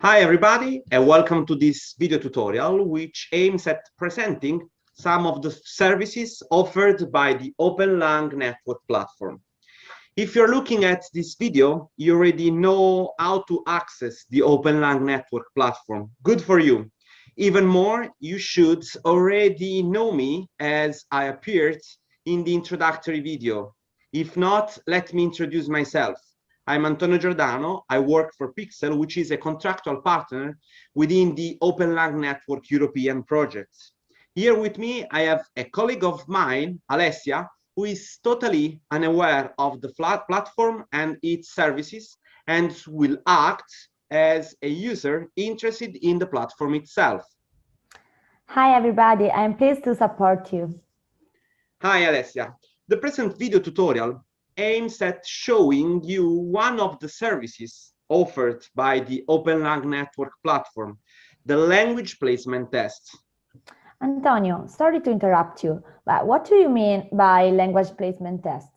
Hi everybody, and welcome to this video tutorial which aims at presenting some of the services offered by the OPENLang Network Platform. If you're looking at this video, you already know how to access the OPENLang Network Platform. Good for you. Even more, you should already know me as I appeared in the introductory video. If not, let me introduce myself. I'm Antonio Giordano. I work for Pixel, which is a contractual partner within the OPENLang Network European project. Here with me, I have a colleague of mine, Alessia, who is totally unaware of the platform and its services and will act as a user interested in the platform itself. Hi everybody, I'm pleased to support you. Hi Alessia. The present video tutorial aims at showing you one of the services offered by the OPENLang Network Platform, the language placement test. Antonio, sorry to interrupt you, but what do you mean by language placement test?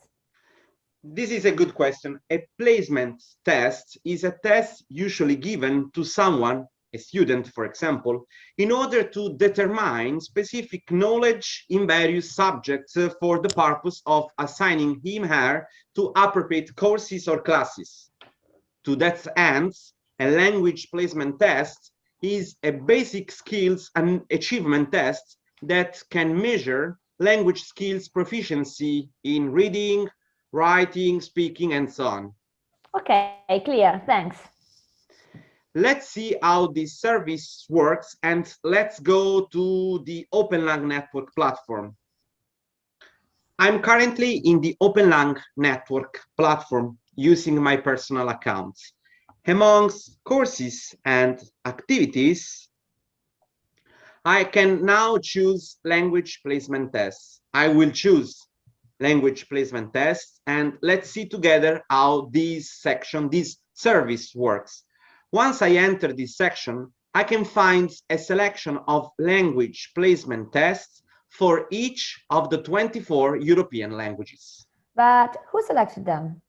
This is a good question. A placement test is a test usually given to someone, a student, for example, in order to determine specific knowledge in various subjects for the purpose of assigning him/her to appropriate courses or classes. To that end, a language placement test is a basic skills and achievement test that can measure language skills proficiency in reading, writing, speaking, and so on. Okay, clear, thanks. Let's see how this service works, and let's go to the OPENLang Network Platform. I'm currently in the OPENLang Network Platform using my personal account. Amongst courses and activities, I can now choose language placement tests. I will choose language placement tests, and let's see together how this service works. Once I enter this section, I can find a selection of language placement tests for each of the 24 European languages. But who selected them?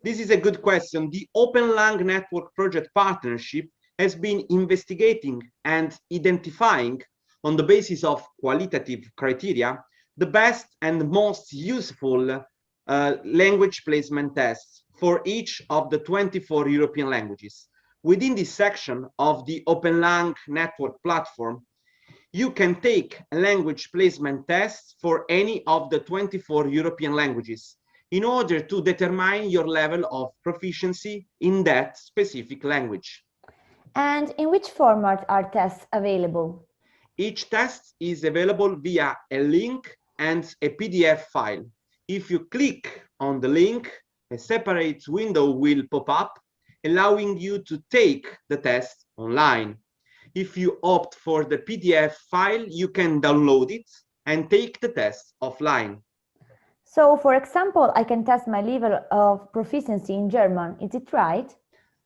This is a good question. The OPENLang Network Project Partnership has been investigating and identifying, on the basis of qualitative criteria, the best and most useful language placement tests for each of the 24 European languages. Within this section of the OPENLang Network Platform, you can take a language placement test for any of the 24 European languages in order to determine your level of proficiency in that specific language. And in which format are tests available? Each test is available via a link and a PDF file. If you click on the link, a separate window will pop up, allowing you to take the test online. If you opt for the PDF file, you can download it and take the test offline. So, for example, I can test my level of proficiency in German, is it right?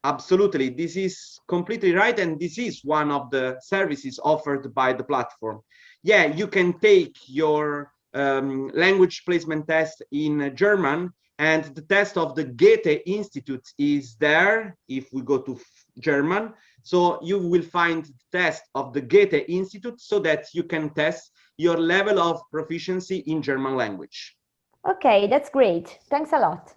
Absolutely, this is completely right, and this is one of the services offered by the platform. Yeah, you can take your language placement test in German, and the test of the Goethe Institute is there if we go to German. So you will find the test of the Goethe Institute so that you can test your level of proficiency in German language. Okay, that's great. Thanks a lot.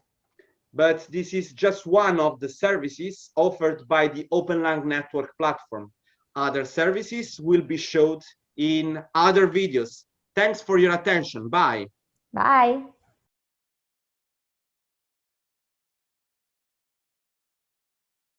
But this is just one of the services offered by the OPENLang Network Platform. Other services will be showed in other videos. Thanks for your attention. Bye. Bye.